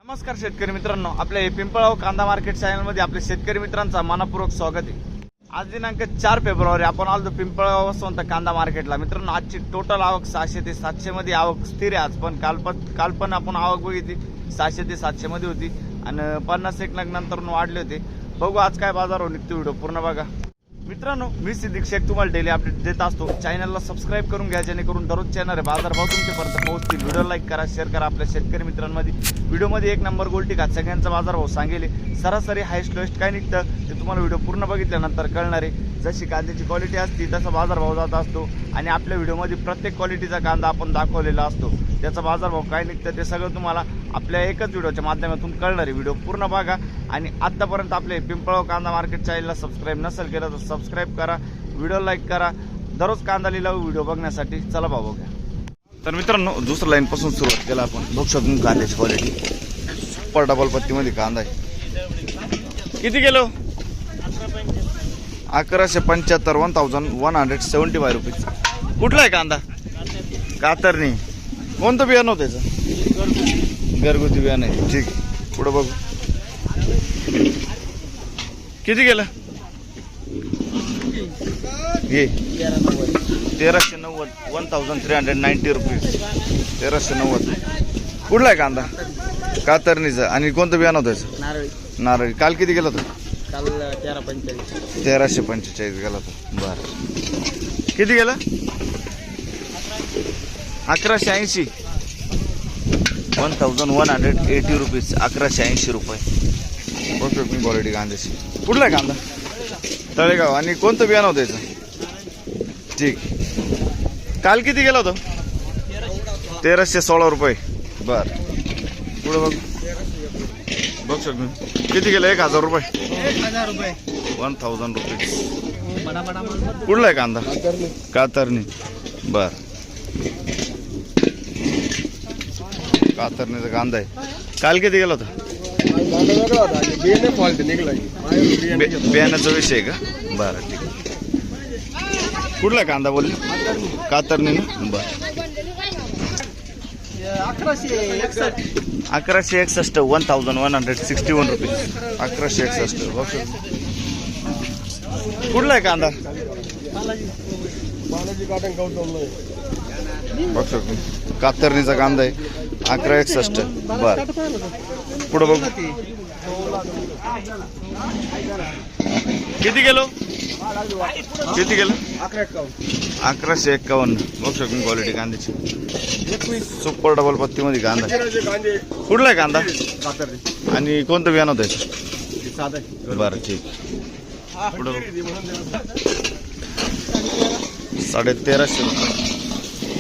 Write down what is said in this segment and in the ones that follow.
नमस्कार शेतकरी मित्रांनो, आपल्या हे पिंपळगाव कांदा मार्केट चॅनलमध्ये आपल्या शेतकरी मित्रांचा मनपूर्वक स्वागत आहे। आज दिनांक 4 फेब्रुवारी आपण आलो पिंपळगाव वसंत कांदा मार्केटला। मित्रांनो, आजची टोटल आवक 600 ते 700 मध्ये आवक स्थिर आहे। आज पण काल पण आपण आवक बघितली 600 ते 700 मध्ये होती आणि 50 नग नंतर वाढले होते। बघू आज काय बाजार हो निघतो, व्हिडिओ पूर्ण बघा। मित्रांनो, मी सिद्दीक शेख तुम्हाला डेली अपडेट देत असतो। चॅनलला सबस्क्राईब करून घ्या जेणेकरून दररोज चॅनल बाजारभाव तुमच्यापर्यंत पोहोचतील। व्हिडिओ लाईक करा, शेअर करा। आपल्या शेतकरी मित्रांमध्ये व्हिडिओमध्ये 1 नंबर गोल्टी घात सगळ्यांचा बाजारभाव सांगेल। सरासरी हायस्ट लोएस्ट काय निघतं ते तुम्हाला व्हिडिओ पूर्ण बघितल्यानंतर कळणार आहे। जशी कांद्याची क्वालिटी असते तसा बाजारभाव जात असतो आणि आपल्या व्हिडिओमध्ये प्रत्येक क्वालिटीचा कांदा आपण दाखवलेला असतो। त्याचा बाजारभाव काय निघतं ते सगळं तुम्हाला आपल्या एकच व्हिडिओच्या माध्यमातून कळणार आहे। व्हिडिओ पूर्ण बघा आणि आतापर्यंत आपले पिंपळगाव कांदा मार्केट चॅनलला सबस्क्राईब नसेल केलं तर सबस्क्राईब करा, व्हिडिओ लाईक करा दररोज कांदा लिलाव व्हिडिओ बघण्यासाठी। चला भाऊ बघा। तर मित्रांनो, दुसऱ्या लाईन पासून सुरुवात केला आपण। बघू शकतो कांद्याची क्वालिटी सुपर डबल पत्तीमध्ये कांदा आहे। किती किलो? 1175 1175 रुपीज। कुठला आहे कांदा? कातरणी। कोणतं बियाणं होतं त्याचं? घरगुती बियाणं आहे, ठीक आहे। पुढे बघू किती गेलं? ये 1390 1390 रुपीज। 1390। कुठला आहे कांदा? कातरणीचा। आणि कोणतं बियाणं होतं त्याचं? नारळी। काल किती गेलं होतं? काल 1345 1345 गेला होता। बरं, किती गेलं? 1180 1180 रुपीज। 1180 रुपये। परफेक्ट क्वालिटी कांद्याची। कुठला आहे कांदा? तळेगाव। आणि कोणतं बियाणं होतं याचं? ठीक। काल किती गेलं होतं? 1316 रुपये। बर, पुढे बघ बघ शकतो किती गेलं? 1000 रुपये। 1000 रुपये 1000 रुपीज। कुठला आहे कांदा? कातरणी। बर, कातरणीचा कांदा आहे। काल किती गेला होता? बियाण्याचा विषय का? बरं, ठीक आहे। कुठला कांदा बोलले? कातरणी ना? बरं, 1161 1161 रुपीज। 1161। कुठला आहे कांदा? बघ शकतो कातरणीचा कांदा आहे 1161। बर, पुढे बघू किती गेलो? किती गेलं? 1151। बघ शकतो क्वालिटी कांद्याची सुपर डबल पत्तीमध्ये कांदा। कुठला आहे कांदा? आणि कोणतं बियाणं होतं? बरं, ठीक। पुढे 1350 रुपये।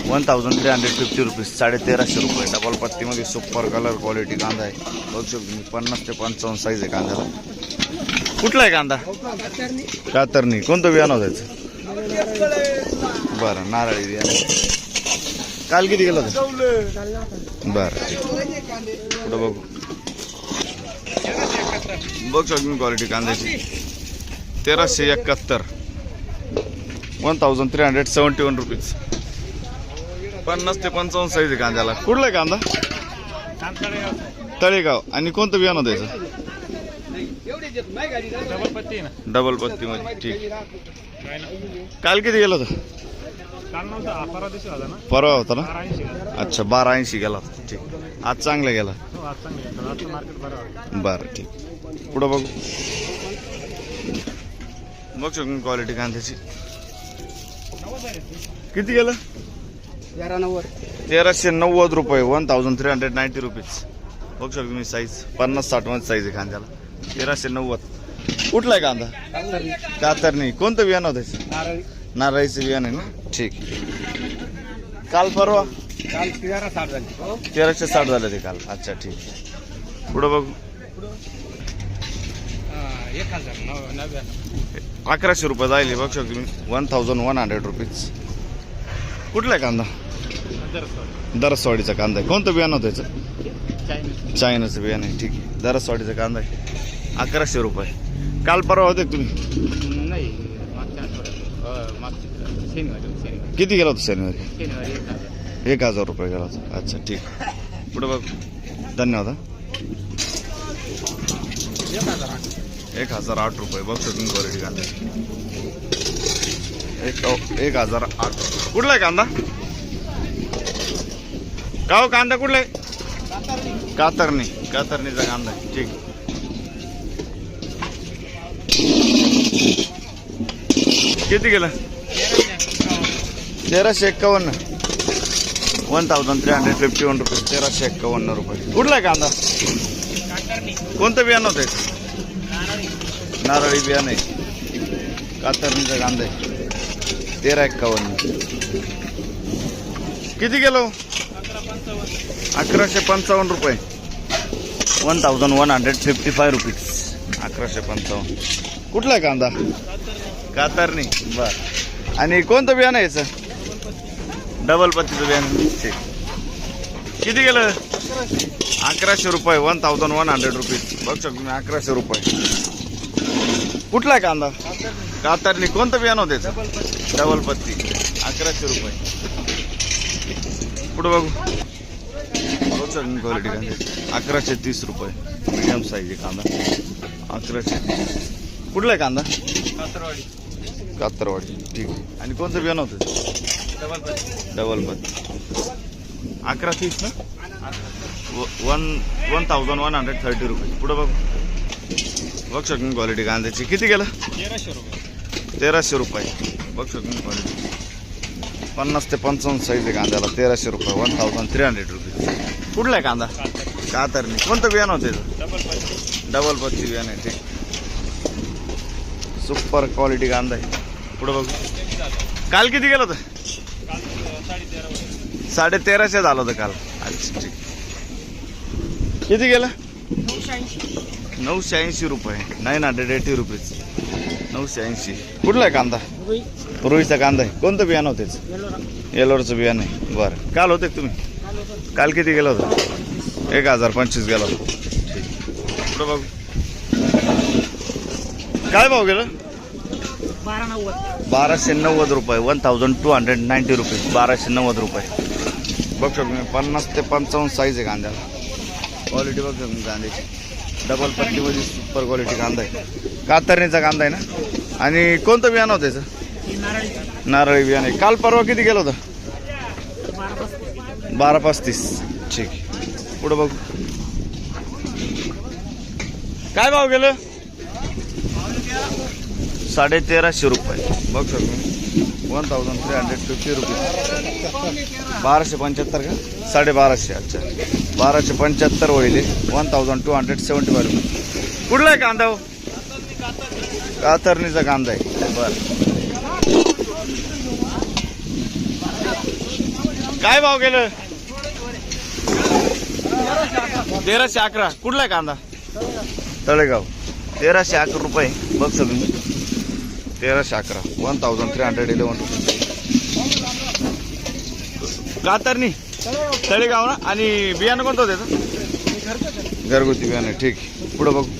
1350 रुपीज। 1350 रुपये डबल पत्तीमध्ये सुपर कलर क्वालिटी कांदा आहे। बघू शकतो 50 ते 55 साईज आहे कांद्याला। कुठला आहे कांदा? कातरणी। कोणतं बियाणं होतं त्याचं? बरं, नारळी बियाणं। काल किती गेलं होतं? बरं, ठीक। पुढं बघू बघ शकतो क्वालिटी कांद्याची 1371 1371 रुपीज। 50 ते 55 साईज आहे कांद्याला। कुठला आहे कांदा? तळेगाव। आणि कोणतं बियाणं द्यायचं? डबल पत्ती मध्ये, ठीक। काल किती गेलं होतं? परवा होता ना? अच्छा, 1280 गेला होता, ठीक। आज चांगला गेला। बरं, ठीक। पुढं बघू बघ शकतो क्वालिटी कांद्याची किती गेलं? 1390 रुपये। 1390 रुपीज। बघू शकतो मी साईज 50-60 मध्ये साईज आहे कांद्याला। 1390। कुठला आहे कांदा? कातरणी। कोणतं बियाणं होतं? नारळीचं बियाणं आहे ना? ठीक। काल परवा 1360 झालं ते काल। अच्छा, ठीक। पुढं बघू 1100 रुपये जाईल। बघू शकतो मी 1100 रुपीज। कुठला आहे कांदा? दरसवाडीचा कांदा आहे। कोणतं बियाणं होतं त्याचं? चायनाचं बियाणं आहे, ठीक आहे। दरसवाडीचा कांदा आहे 1100 रुपये। काल परवा होते तुम्ही? नाही, किती गेला होता शनिवारी? 1000 रुपये गेला होता। अच्छा, ठीक। पुढे बघ, धन्यवाद। 1008 रुपये. बघतो तुम्ही क्वालिटी कांद्याची. 1008. कुठला आहे कांदा? का हो कांदा कुठला आहे? कातरणीचा कांदा आहे. ठीक. किती गेलं? 1351. 1351 रुपये. 1351 रुपये. कुठला आहे कांदा? कोणतं बियाणं होतं? नारळी बियाणं आहे. कातरणीचा कांदा आहे. 1351. किती गेलो? 1155 रुपये. 1155 रुपीज. 1155. कुठला आहे कांदा? कातरणी. बर. आणि कोणतं बियाणं आहे याचं? डबल पत्तीचं बियाणं. ठीक. किती गेलं? 1100 रुपये. 1100 रुपीज. बघ शकतो तुम्ही. 1100 रुपये. कुठला आहे कांदा? कातरणी. कोणतं बियाणं होतं याचं? डबल पत्ती. 1100 रुपये. पुढे बघू. क्वालिटी कांदा 1130 रुपये. मीडियम साईज आहे कांदा. 1130. कुठला आहे कांदा? कातरवाडी. ठीक आहे. आणि कोणतं बियाणं होतं? डबल पत्ती. 1130 ना. 1130 रुपये. पुढे बघू. बघ शकतो क्वालिटी कांद्याची. किती गेलं? 1300 रुपये. बघ शकतो क्वालिटी. 50 ते 55 साईज आहे कांद्याला. 1300 रुपये. 1300 रुपये. कुठला आहे कांदा? कातरणी. कोणतं बियाणं होतं? डबल पत्ती बियाणं आहे. ठीक. सुपर क्वालिटी कांदा आहे. पुढे बघू. काल किती गेलं होतं? 1350 झालं होतं काल. अच्छा ठीक. किती गेलं? 980 रुपये. 980 रुपीज. 980. कुठला आहे कांदा? रुईचा कांदा आहे. कोणतं बियाणं होतं? येलोरचं बियाणं आहे. बरं. काल होते तुम्ही? काल किती गेलं होतं? 1025 गेलं होतं. ठीक. पुढं बघू. काय भाव गेलं? 1290 रुपये. 1290 रुपये. 1290 रुपये. बघ शकतो मी. 50 ते 55 साईज आहे कांद्याला. क्वालिटी बघ शकतो कांद्याची. डबल पट्टीमध्ये सुपर क्वालिटी कांदा आहे. कातरणीचा कांदा आहे ना. आणि कोणतं बियाणं होतं याचं? नारळी बियाणं आहे. काल परवा किती गेलं होतं? 1235. ठीक. पुढं बघू. काय भाव गेलं? 1350 रुपये. बघ शकतो. 1350 रुपये. 1275 का? 1250. अच्छा. 1275 होईल. 1275 रुपये. कुठला आहे कांदा? कातरणीचा कांदा आहे. बरं. काय भाव गेलं? 1311. कुठला आहे कांदा? तळेगाव. 1311 रुपये. बघ तुम्ही. 1311. 1311 रुपये. कातरणी तळेगाव ना. आणि बियाणं कोणतं होतं त्याचं? घरगुती बियाणं. ठीक. पुढं बघू.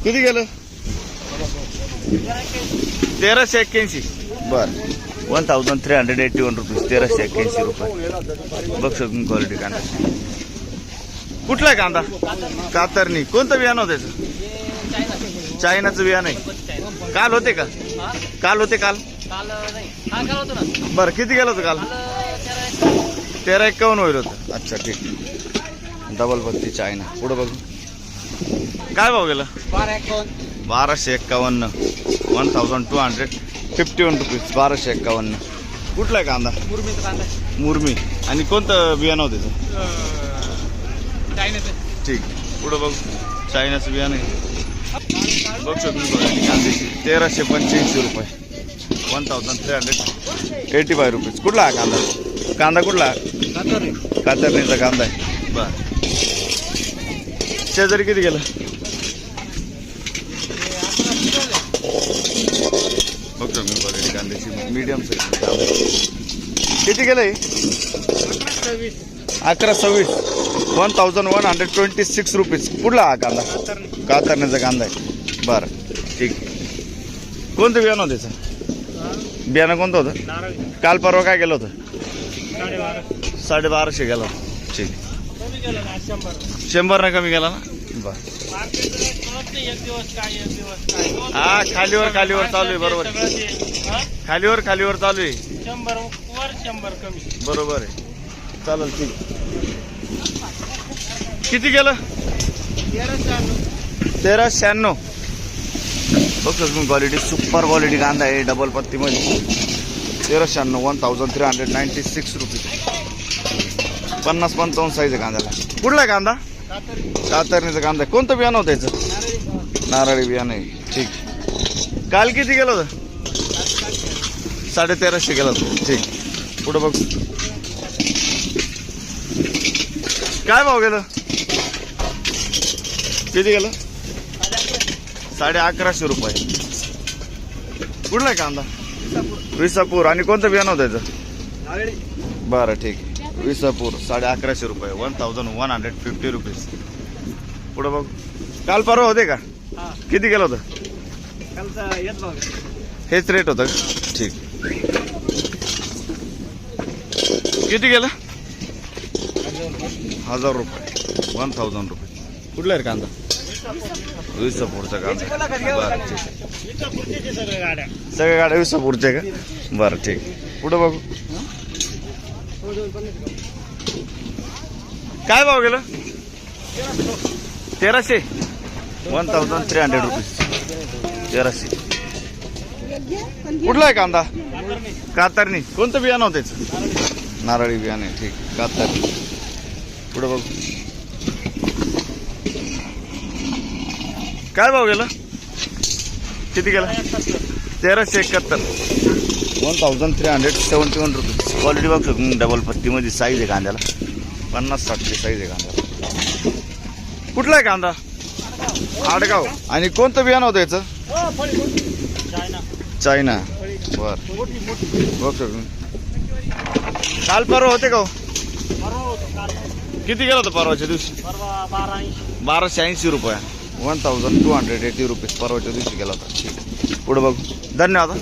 किती गेलं? 1381. बरं. 1381 रुपये. 1381 रुपये. बघ शकतो क्वालिटी कांदा. कुठला आहे कांदा? कातरणी. कोणतं बियाणं होतं त्याचं? चायनाचं बियाणं आहे. काल होते का? काल होते. काल बरं. किती गेलं होतं काल? 1351 होईल होतं. अच्छा ठीक. डबल पत्ती चायना. पुढं बघू. काय भाव गेलं? 1251. 1251 रुपीज. 1251. कुठला आहे कांदा? मुरमी. आणि कोणतं बियाणं होतं त्याचं? ठीक. पुढं बघू. चायनाचं बियाणं आहे. बघू शकतो कांद्याची. 1385 रुपये. 1385 रुपीज. कुठला हा कांदा? कांदा कुठला? कातरणीचा कांदा आहे. बरं. शेजारी किती गेलं? बघतो मी क्वालिटी कांद्याची. Medium size. किती गेलं? 1126. 1126 रुपीज. कुठला हा कांदा? कातरणीचा कांदा आहे. बरं ठीक. कोणतं बियाणं होतं त्याचं? बियाणं कोणतं होतं? काल परवा काय गेलं होतं? 1250 गेलं. ठीक. 100 ना कमी गेला ना. बर मार्केट रेट कळत नाही एक दिवस काय एक दिवस काय हा खालीवर चालू आहे बरोबर सगळं ते, हा? खालीवर चालू आहे 100 वर 100 कमी. बरोबर आहे चालेल ठीक किती गेलं 1396 बघतोस मग क्वालिटी सुपर क्वालिटी कांदा आहे डबल पत्तीमध्ये 1396 1396 रुपये 50-55 साईज आहे कांद्याला कुठला आहे कांदा कातरणीचा कांदा आहे कोणतं बियाणं होतं याचं नारळी बियाणं आहे ठीक काल किती गेलं होतं 1350 गेलं होतं ठीक पुढं बघ काय भाव गेलं किती गेलं 1150 रुपये कुठला आहे कांदा विसापूर आणि कोणतं बियाणं होतं याचं बरं ठीक आहे विसापूर 1150 रुपये 1150 रुपीज पुढं बघ काल परवा होते का किती गेलं होतं हेच रेट होतं का ठीक किती गेलं 1000 रुपये 1000 रुपये कुठला आहे कांदा विसापूरचा कांदा बरं ठीक सगळ्या गाड्या विसापूरच्या का बरं ठीक पुढं बघू काय भाव गेलं 1300 1300 रुपीज 1300 कुठला आहे कांदा कातरणी कोणतं बियाणं होतं त्याचं नारळी बियाणे ठीक कातरणी पुढं बघू काय भाव गेलं किती गेलं 1371 1371 रुपीज क्वालिटी बघतो डबल पत्तीमध्ये साईज आहे कांद्याला 50-60 साईज आहे कांद्याला कुठला आहे कांदा आडगाव आणि कोणतं बियाणं होतं याचं चायना बर बघतो काल परवा होते का हो? किती गेला होता परवाच्या दिवशी 1280 रुपये 1280 रुपीज परवाच्या दिवशी गेला होता ठीक पुढे बघू धन्यवाद